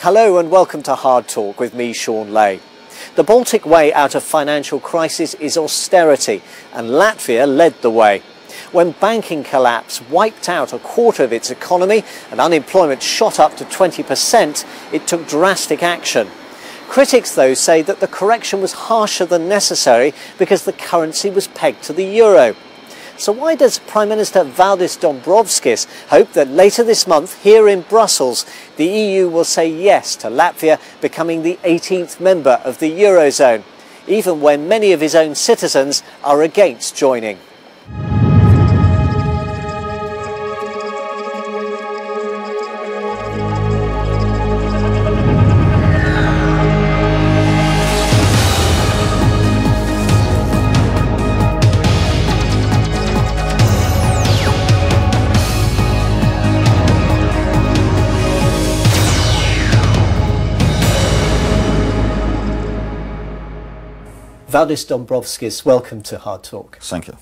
Hello and welcome to Hard Talk with me, Shaun Ley. The Baltic way out of financial crisis is austerity, and Latvia led the way. When banking collapse wiped out a quarter of its economy and unemployment shot up to 20%, it took drastic action. Critics, though, say that the correction was harsher than necessary because the currency was pegged to the euro. So why does Prime Minister Valdis Dombrovskis hope that later this month, here in Brussels, the EU will say yes to Latvia becoming the 18th member of the Eurozone, even when many of his own citizens are against joining? Valdis Dombrovskis, welcome to Hard Talk. Thank you.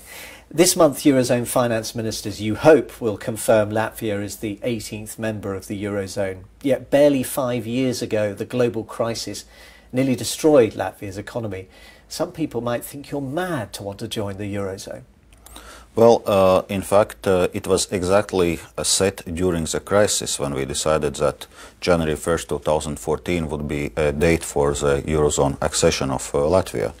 This month, Eurozone finance ministers, you hope, will confirm Latvia as the 18th member of the Eurozone. Yet barely 5 years ago, the global crisis nearly destroyed Latvia's economy. Some people might think you're mad to want to join the Eurozone. Well, in fact, it was exactly set during the crisis when we decided that January 1st, 2014 would be a date for the Eurozone accession of Latvia,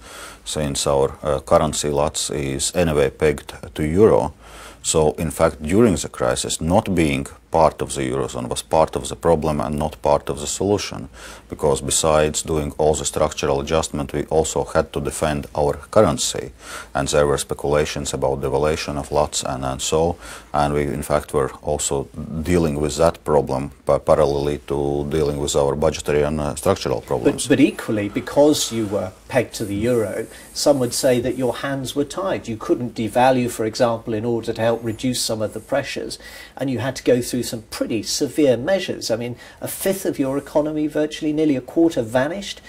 since our currency Lats is anyway pegged to euro. So, in fact, during the crisis, not being part of the Eurozone was part of the problem and not part of the solution, because besides doing all the structural adjustment, we also had to defend our currency, and there were speculations about devaluation of Lats and so, and we in fact were also dealing with that problem parallelly to dealing with our budgetary and structural problems. But equally, because you were pegged to the euro, some would say that your hands were tied. You couldn't devalue, for example, in order to help reduce some of the pressures, and you had to go through some pretty severe measures. I mean, a fifth of your economy, virtually nearly a quarter, vanished.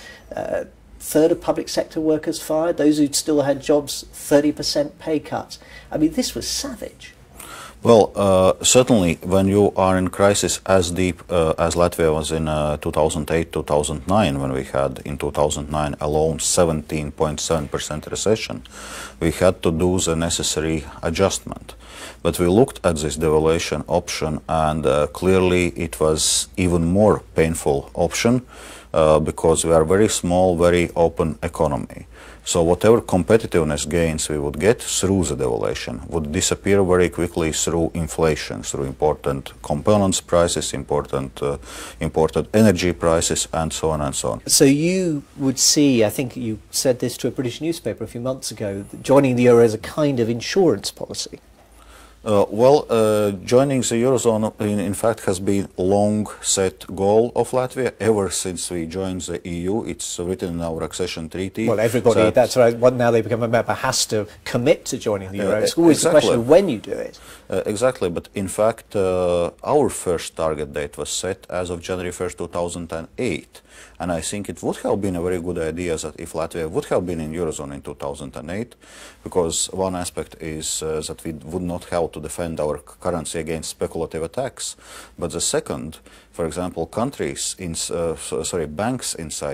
Third of public sector workers fired. Those who still had jobs, 30% pay cuts. I mean, this was savage. Well, certainly when you are in crisis as deep as Latvia was in 2008-2009, when we had in 2009 alone 17.7% recession, we had to do the necessary adjustment. But we looked at this devaluation option, and clearly it was even more painful option because we are a very small, very open economy. So whatever competitiveness gains we would get through the devaluation would disappear very quickly through inflation, through important components prices, imported energy prices, and so on and so on. So you would see, I think you said this to a British newspaper a few months ago, that joining the euro is a kind of insurance policy. Joining the Eurozone, in fact, has been a long-set goal of Latvia ever since we joined the EU. It's written in our accession treaty. Well, everybody, that's right, now they become a member, has to commit to joining the euro. It's always exactly. a question of when you do it. Exactly, but in fact, our first target date was set as of January 1st, 2008. And I think it would have been a very good idea that if Latvia would have been in Eurozone in 2008, because one aspect is that we would not have to defend our currency against speculative attacks. But the second, for example, banks inside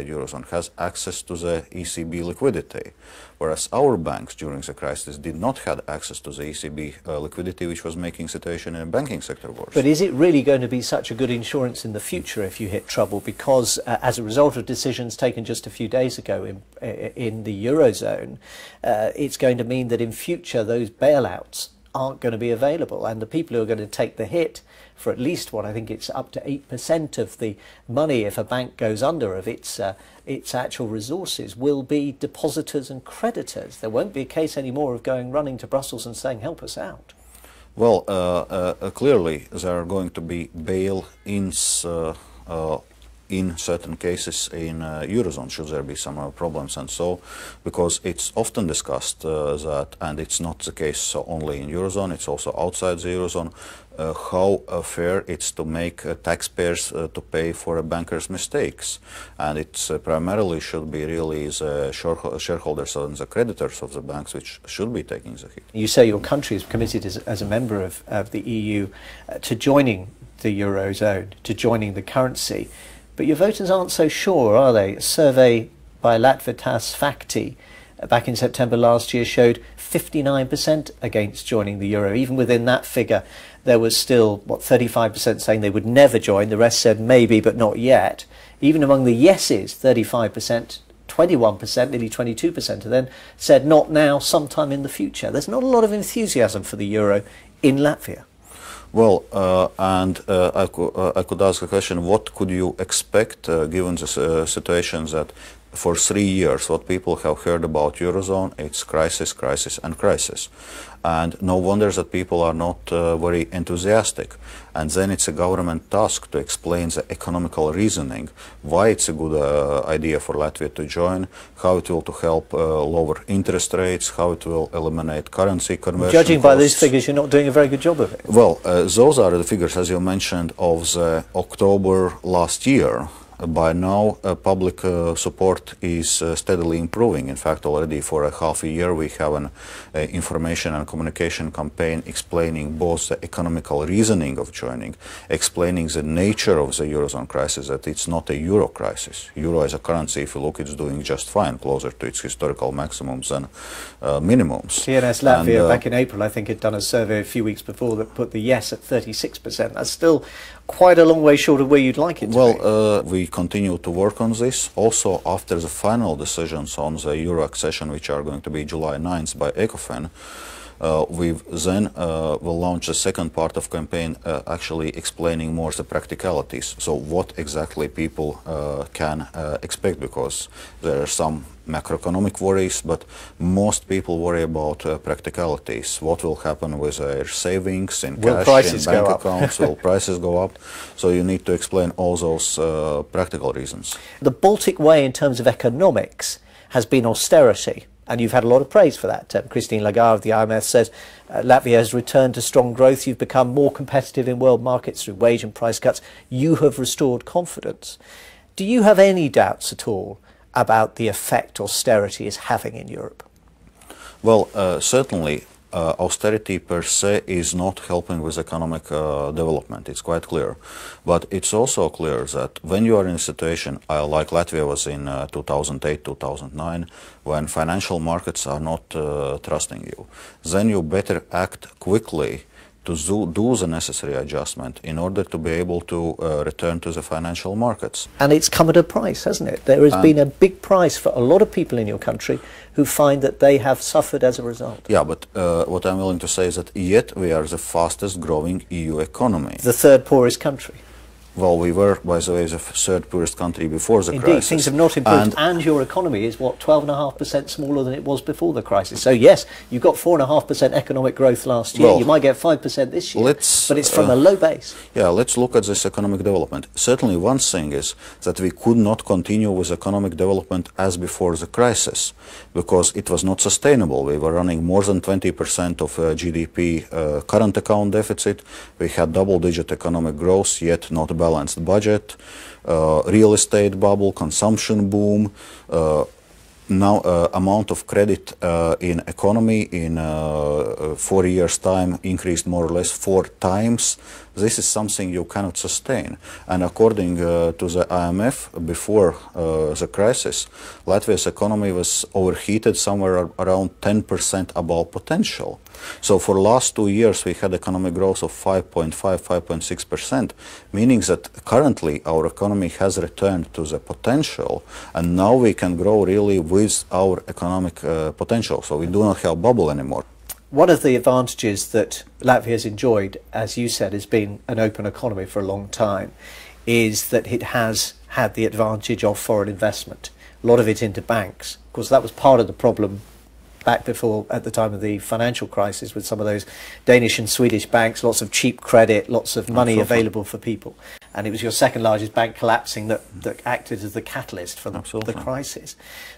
Eurozone has access to the ECB liquidity, whereas our banks during the crisis did not have access to the ECB liquidity, which was making situation in the banking sector worse. But is it really going to be such a good insurance in the future if you hit trouble? Because as a result of decisions taken just a few days ago in the Eurozone, it's going to mean that in future those bailouts aren't going to be available, and the people who are going to take the hit for at least what I think it's up to 8% of the money if a bank goes under of its actual resources will be depositors and creditors. There won't be a case anymore of running to Brussels and saying, help us out. Well, clearly there are going to be bail-ins in certain cases in Eurozone, should there be some problems and so, because it's often discussed that, and it's not the case only in Eurozone, it's also outside the Eurozone, how fair it's to make taxpayers to pay for a banker's mistakes. And it's primarily should be really the shareholders and the creditors of the banks which should be taking the hit. You say your country is committed as a member of the EU to joining the Eurozone, to joining the currency. But your voters aren't so sure, are they? A survey by Latvitas Fakti back in September last year showed 59% against joining the euro. Even within that figure, there was still, 35% saying they would never join. The rest said maybe, but not yet. Even among the yeses, 35%, 21%, nearly 22% of them said not now, sometime in the future. There's not a lot of enthusiasm for the euro in Latvia. Well, I could ask a question, what could you expect given the situation that for 3 years what people have heard about Eurozone, it's crisis, crisis and crisis. And no wonder that people are not very enthusiastic. And then it's a government task to explain the economical reasoning, why it's a good idea for Latvia to join, how it will to help lower interest rates, how it will eliminate currency conversion Judging costs. by these figures, you're not doing a very good job of it. Well, those are the figures, as you mentioned, of the October last year. By now, public support is steadily improving. In fact, already for a half a year we have an information and communication campaign explaining both the economical reasoning of joining, explaining the nature of the Eurozone crisis, that it's not a euro crisis. Euro as a currency, if you look, it's doing just fine, closer to its historical maximums and minimums. TNS Latvia back in April, I think, had done a survey a few weeks before that put the yes at 36%. That's still quite a long way short of where you'd like it to be. Well, we continue to work on this. Also, after the final decisions on the euro accession, which are going to be July 9th by ECOFIN, we then will launch the second part of campaign, actually explaining more the practicalities. So what exactly people can expect, because there are some macroeconomic worries, but most people worry about practicalities. What will happen with their savings in cash, in bank accounts? Will prices go up? So you need to explain all those practical reasons. The Baltic way in terms of economics has been austerity, and you've had a lot of praise for that. Christine Lagarde of the IMF says Latvia has returned to strong growth. You've become more competitive in world markets through wage and price cuts. You have restored confidence. Do you have any doubts at all about the effect austerity is having in Europe? Well, certainly austerity per se is not helping with economic development. It's quite clear. But it's also clear that when you are in a situation like Latvia was in 2008, 2009, when financial markets are not trusting you, then you better act quickly to do the necessary adjustment in order to be able to return to the financial markets. And it's come at a price, hasn't it? There has been a big price for a lot of people in your country who find that they have suffered as a result. Yeah, but what I'm willing to say is that yet we are the fastest growing EU economy. The third poorest country. Well, we were, by the way, the third poorest country before the crisis. Indeed, things have not improved, and your economy is, what, 12.5% smaller than it was before the crisis. So yes, you got 4.5% economic growth last year. Well, you might get 5% this year, but it's from a low base. Yeah, let's look at this economic development. Certainly one thing is that we could not continue with economic development as before the crisis, because it was not sustainable. We were running more than 20% of GDP current account deficit. We had double-digit economic growth, yet not balanced budget, real estate bubble, consumption boom, now amount of credit in economy in 4 years' time increased more or less 4 times. This is something you cannot sustain. And according to the IMF, before the crisis, Latvia's economy was overheated somewhere around 10% above potential. So for the last 2 years we had economic growth of 5.5, 5.6%, meaning that currently our economy has returned to the potential, and now we can grow really with our economic potential. So we do not have bubble anymore. One of the advantages that Latvia has enjoyed, as you said, has been an open economy for a long time, is that it has had the advantage of foreign investment, a lot of it into banks. Of course, that was part of the problem back before, at the time of the financial crisis, with some of those Danish and Swedish banks, lots of cheap credit, lots of money available for people. And it was your second largest bank collapsing that acted as the catalyst for the crisis.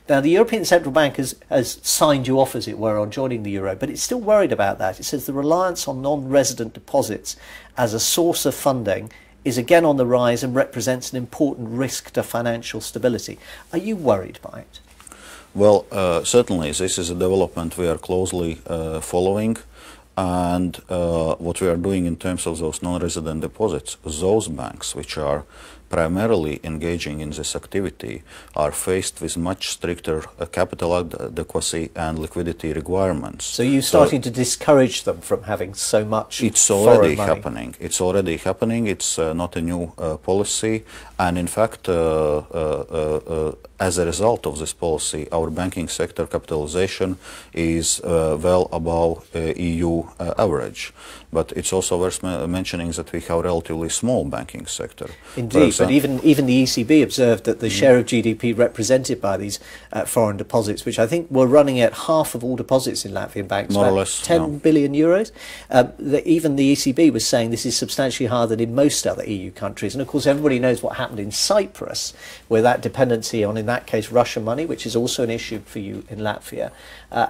Now, the European Central Bank has signed you off, as it were, on joining the euro, but it's still worried about that. It says the reliance on non-resident deposits as a source of funding is again on the rise and represents an important risk to financial stability. Are you worried by it? Well, certainly this is a development we are closely following, And what we are doing in terms of those non-resident deposits, those banks which are primarily engaging in this activity are faced with much stricter capital adequacy and liquidity requirements. So you're starting to discourage them from having so much It's already foreign money. happening. It's already happening. It's not a new policy. And in fact, as a result of this policy, our banking sector capitalization is well above EU average. But it's also worth mentioning that we have a relatively small banking sector. Indeed, but even the ECB observed that the share of GDP represented by these foreign deposits, which I think were running at half of all deposits in Latvian banks, more or about less, 10 billion euros. Even the ECB was saying this is substantially higher than in most other EU countries. And of course, everybody knows what happened in Cyprus, where that dependency on, in that case, Russian money, which is also an issue for you in Latvia,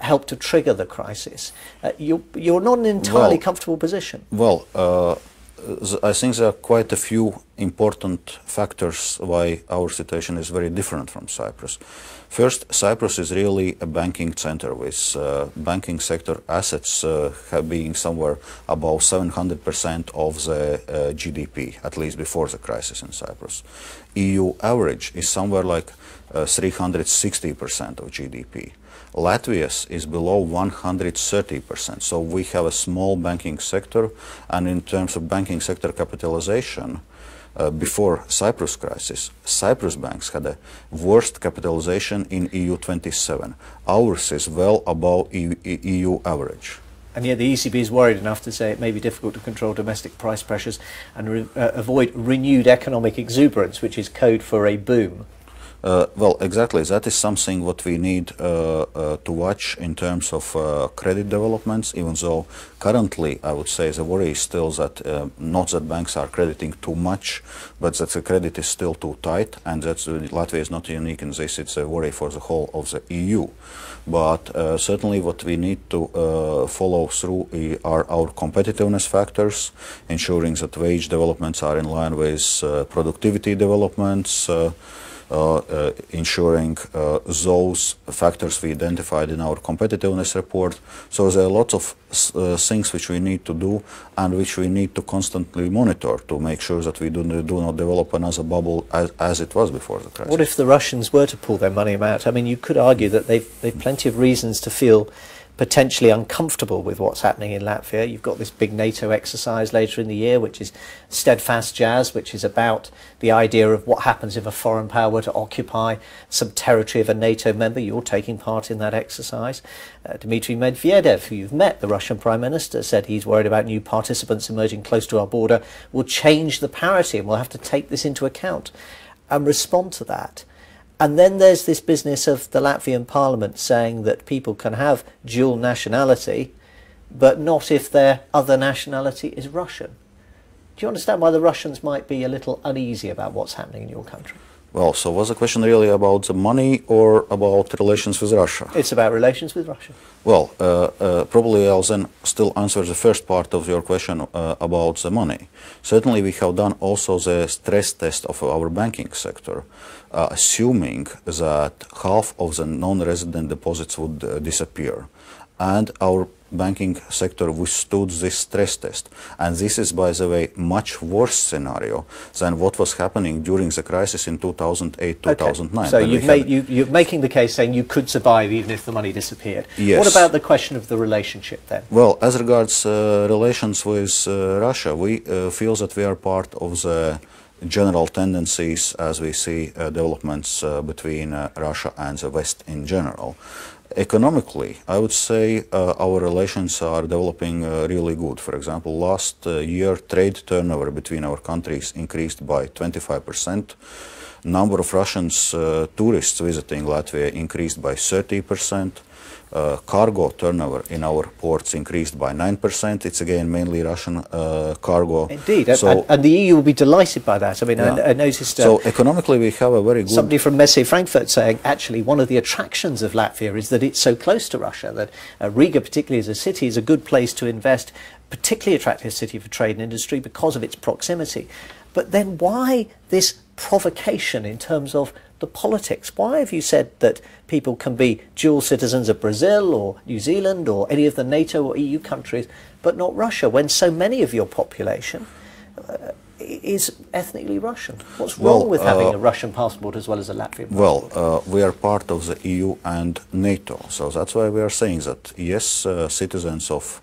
helped to trigger the crisis. You're not in an entirely comfortable position. Well, I think there are quite a few important factors why our situation is very different from Cyprus. First, Cyprus is really a banking center with banking sector assets being somewhere above 700% of the GDP, at least before the crisis in Cyprus. EU average is somewhere like 360% of GDP. Latvia's is below 130%, so we have a small banking sector, and in terms of banking sector capitalization, before Cyprus crisis, Cyprus banks had a worst capitalization in EU 27. Ours is well above EU average. And yet the ECB is worried enough to say it may be difficult to control domestic price pressures and avoid renewed economic exuberance, which is code for a boom. Well, exactly. That is something what we need to watch in terms of credit developments, even though currently I would say the worry is still that not that banks are crediting too much, but that the credit is still too tight, and that Latvia is not unique in this. It's a worry for the whole of the EU. But certainly what we need to follow through are our competitiveness factors, ensuring that wage developments are in line with productivity developments, ensuring those factors we identified in our competitiveness report. So there are lots of things which we need to do and which we need to constantly monitor to make sure that we do not develop another bubble as it was before the crisis. What if the Russians were to pull their money out? I mean, you could argue that they've plenty of reasons to feel potentially uncomfortable with what's happening in Latvia. You've got this big NATO exercise later in the year, which is Steadfast Jazz, which is about the idea of what happens if a foreign power were to occupy some territory of a NATO member. You're taking part in that exercise. Dmitry Medvedev, who you've met, the Russian Prime Minister, said he's worried about new participants emerging close to our border will change the parity, and we'll have to take this into account and respond to that. And then there's this business of the Latvian Parliament saying that people can have dual nationality, but not if their other nationality is Russian. Do you understand why the Russians might be a little uneasy about what's happening in your country? Well, so was the question really about the money or about relations with Russia? It's about relations with Russia. Well, probably I'll then still answer the first part of your question about the money. Certainly we have done also the stress test of our banking sector, assuming that half of the non-resident deposits would disappear. And our banking sector withstood this stress test. And this is, by the way, much worse scenario than what was happening during the crisis in 2008-2009. Okay. So you're making the case saying you could survive even if the money disappeared. Yes. What about the question of the relationship then? Well, as regards relations with Russia, we feel that we are part of the general tendencies as we see developments between Russia and the West in general. Economically, I would say our relations are developing really good. For example, last year trade turnover between our countries increased by 25%. Number of Russians tourists visiting Latvia increased by 30%. Cargo turnover in our ports increased by 9%. It's again mainly Russian cargo. Indeed, so, and the EU will be delighted by that. I mean, yeah. I noticed... so economically we have a very good... Somebody from Messe Frankfurt saying, actually, one of the attractions of Latvia is that it's so close to Russia, that Riga, particularly as a city, is a good place to invest, particularly attractive city for trade and industry because of its proximity. But then why this provocation in terms of the politics? Why have you said that people can be dual citizens of Brazil or New Zealand or any of the NATO or EU countries but not Russia, when so many of your population is ethnically Russian? What's wrong with having a Russian passport as well as a Latvian passport? Well, we are part of the EU and NATO, so that's why we are saying that, yes, citizens of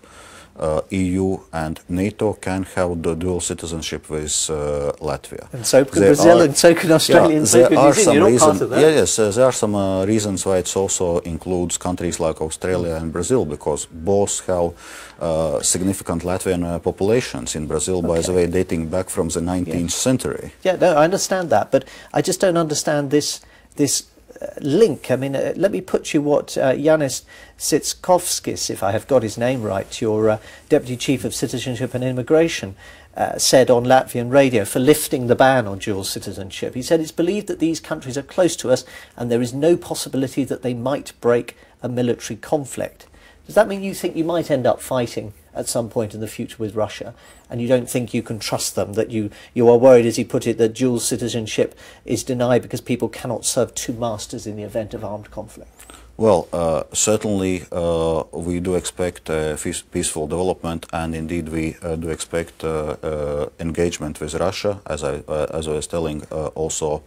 EU and NATO can have the dual citizenship with Latvia. And so can Brazil, and so can Australia, and so can New Zealand. You're not part of that. Yes, there are some reasons why it also includes countries like Australia and Brazil, because both have significant Latvian populations. In Brazil, by the way, dating back from the 19th century. Yeah, no, I understand that, but I just don't understand this link. I mean, let me put you what Yanis Sitskovskis, if I have got his name right, your Deputy Chief of Citizenship and Immigration, said on Latvian radio for lifting the ban on dual citizenship. He said it's believed that these countries are close to us and there is no possibility that they might break a military conflict. Does that mean you think you might end up fighting at some point in the future with Russia, and you don't think you can trust them, that you are worried, as he put it, that dual citizenship is denied because people cannot serve two masters in the event of armed conflict? Well, certainly we do expect peaceful development, and indeed we do expect engagement with Russia, as I was telling, also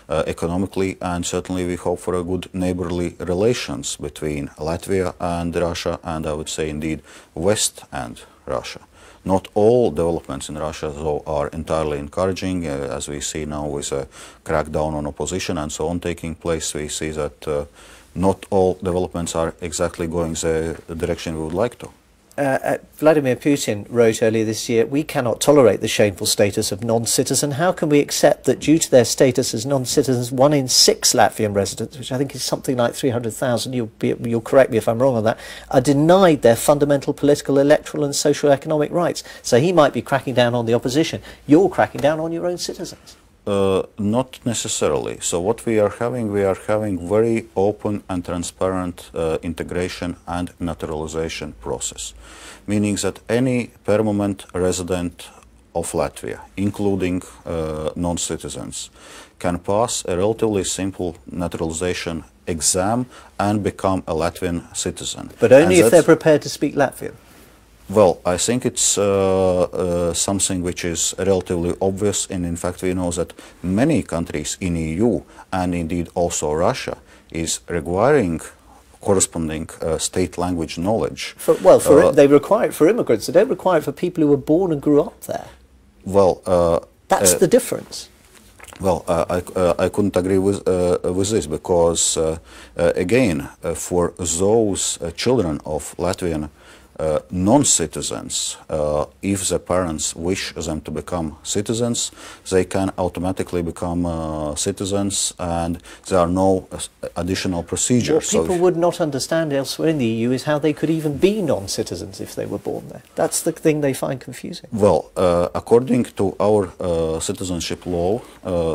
economically, and certainly we hope for a good neighborly relations between Latvia and Russia, and I would say indeed West and Russia. Not all developments in Russia, though, are entirely encouraging. As we see now with a crackdown on opposition and so on taking place, we see that not all developments are exactly going the direction we would like to. Vladimir Putin wrote earlier this year, "We cannot tolerate the shameful status of non-citizen. How can we accept that due to their status as non-citizens, 1 in 6 Latvian residents," which I think is something like 300,000, you'll correct me if I'm wrong on that, "are denied their fundamental political, electoral and socio-economic rights?" So he might be cracking down on the opposition. You're cracking down on your own citizens. Not necessarily. So what we are having very open and transparent integration and naturalization process, meaning that any permanent resident of Latvia, including non-citizens, can pass a relatively simple naturalization exam and become a Latvian citizen. But only if they're prepared to speak Latvian. Well, I think it's something which is relatively obvious, and in fact we know that many countries in EU and indeed also Russia is requiring corresponding state language knowledge. They require it for immigrants. They don't require it for people who were born and grew up there. Well, that's the difference. Well, I couldn't agree with this, because again, for those children of Latvian non-citizens, if the parents wish them to become citizens, they can automatically become citizens, and there are no additional procedures. What people would not understand elsewhere in the EU is how they could even be non-citizens if they were born there. That's the thing they find confusing. Well, according to our citizenship law,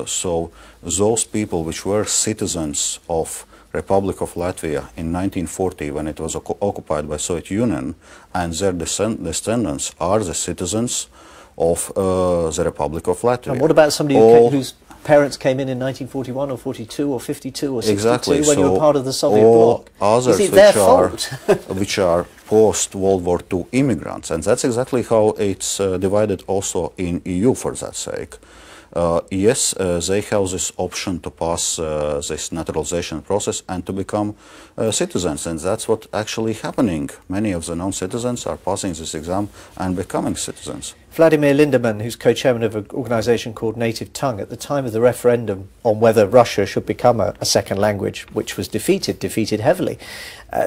so those people which were citizens of Republic of Latvia in 1940, when it was occupied by Soviet Union, and their descendants are the citizens of the Republic of Latvia. And what about somebody whose parents came in 1941 or 42 or 52 or 62 exactly, when you were part of the Soviet bloc? Others is it their fault? which are post-World War II immigrants, and that's exactly how it's divided also in EU for that sake. Yes, they have this option to pass this naturalization process and to become citizens, and that's what actually happening. Many of the non-citizens are passing this exam and becoming citizens. Vladimir Lindemann, who's co-chairman of an organisation called Native Tongue, at the time of the referendum on whether Russia should become a second language, which was defeated heavily,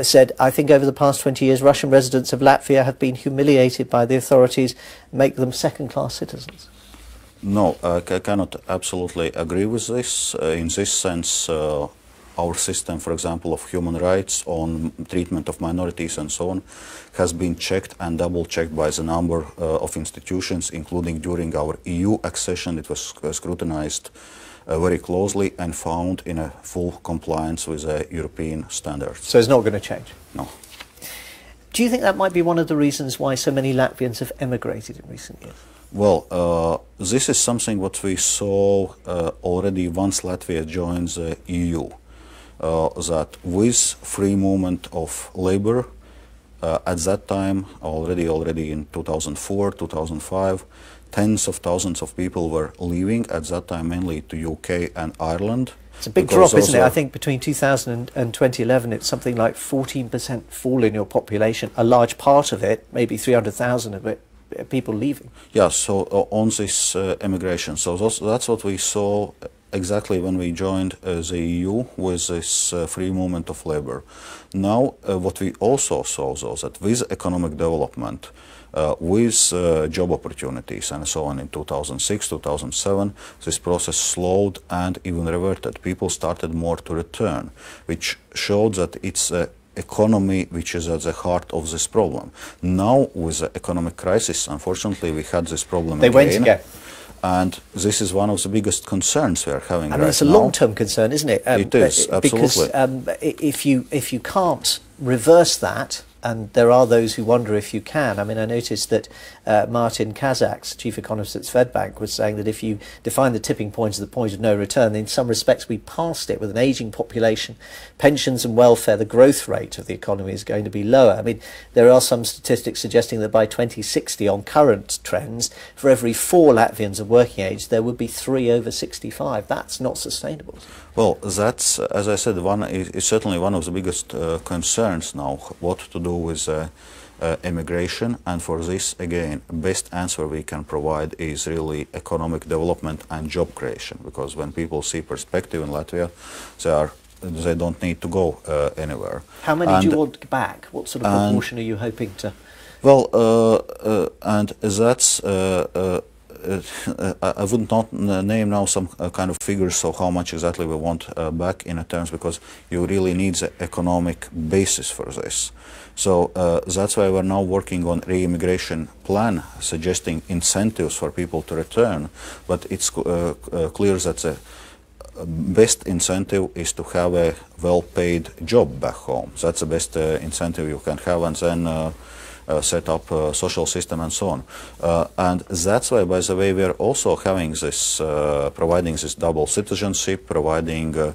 said, "I think over the past 20 years Russian residents of Latvia have been humiliated by the authorities, make them second-class citizens." No, I cannot absolutely agree with this. In this sense, our system, for example, of human rights on treatment of minorities and so on, has been checked and double-checked by the number of institutions, including during our EU accession. It was scrutinized very closely and found in a full compliance with the European standards. So it's not going to change? No. Do you think that might be one of the reasons why so many Latvians have emigrated in recent years? Well, this is something what we saw already once Latvia joins the EU, that with free movement of labor, At that time, already in 2004, 2005, tens of thousands of people were leaving, at that time mainly to UK and Ireland. It's a big drop, isn't it? I think between 2000 and 2011, it's something like 14% fall in your population. A large part of it, maybe 300,000 of it, people leaving. Yeah, so on this immigration, so that's what we saw exactly when we joined the EU with this free movement of labor. Now, what we also saw is that with economic development, with job opportunities and so on in 2006, 2007, this process slowed and even reverted. People started more to return, which showed that it's a economy which is at the heart of this problem. Now, with the economic crisis, unfortunately, we had this problem again. They went again. And this is one of the biggest concerns we are having right now. It's a long-term concern, isn't it? It is, absolutely. Because if you can't reverse that, and there are those who wonder if you can. I mean, I noticed that Martin Kazak's chief economist at Swedbank was saying that if you define the tipping point as the point of no return, in some respects we passed it. With an ageing population, pensions and welfare, the growth rate of the economy is going to be lower. I mean, there are some statistics suggesting that by 2060, on current trends, for every 4 Latvians of working age, there would be 3 over 65. That's not sustainable. Well, that's, as I said, is certainly one of the biggest concerns now, what to do with immigration, and for this, again, best answer we can provide is really economic development and job creation, because when people see perspective in Latvia, they don't need to go anywhere. How many do you want back? What sort of proportion are you hoping to? Well, and that's I would not name now some kind of figures of how much exactly we want back in terms, because you really need the economic basis for this. So that's why we're now working on re-immigration plan, suggesting incentives for people to return, but it's clear that the best incentive is to have a well-paid job back home. That's the best incentive you can have, and then set up a social system and so on. And that's why, by the way, we are also having this, providing this double citizenship, providing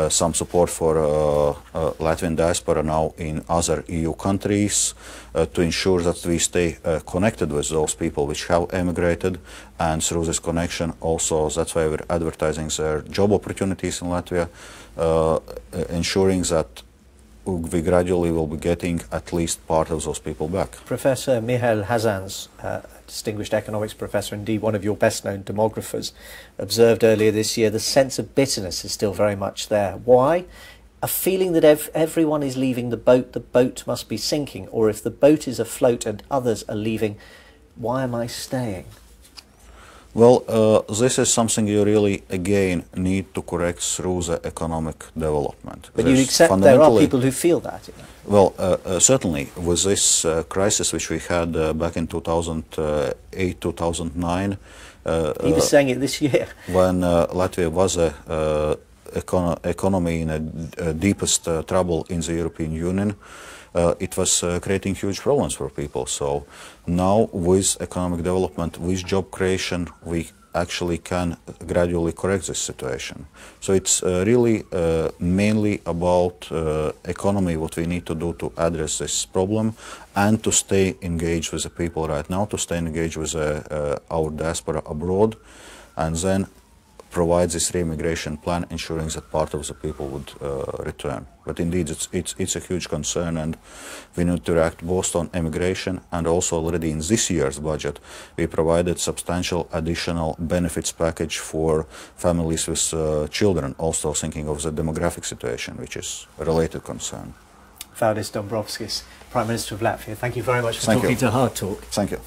some support for Latvian diaspora now in other EU countries to ensure that we stay connected with those people which have emigrated, and through this connection also, that's why we're advertising their job opportunities in Latvia, ensuring that we gradually will be getting at least part of those people back. Professor Mihail Hazans, distinguished economics professor, indeed one of your best-known demographers, observed earlier this year the sense of bitterness is still very much there. Why? A feeling that everyone is leaving the boat must be sinking, or if the boat is afloat and others are leaving, why am I staying? Well, this is something you really, again, need to correct through the economic development. But you accept there are people who feel that? You know? Well, certainly, with this crisis which we had back in 2008, 2009... he was saying it this year. When Latvia was a economy in a deepest trouble in the European Union, it was creating huge problems for people. So now, with economic development, with job creation, we actually can gradually correct this situation. So it's really mainly about economy, what we need to do to address this problem, and to stay engaged with the people right now, to stay engaged with our diaspora abroad, and then provide this re-immigration plan, ensuring that part of the people would return. But indeed, it's a huge concern, and we need to react both on immigration, and also already in this year's budget, we provided substantial additional benefits package for families with children, also thinking of the demographic situation, which is a related concern. Valdis Dombrovskis, Prime Minister of Latvia, thank you very much for talking to Hard Talk. Thank you.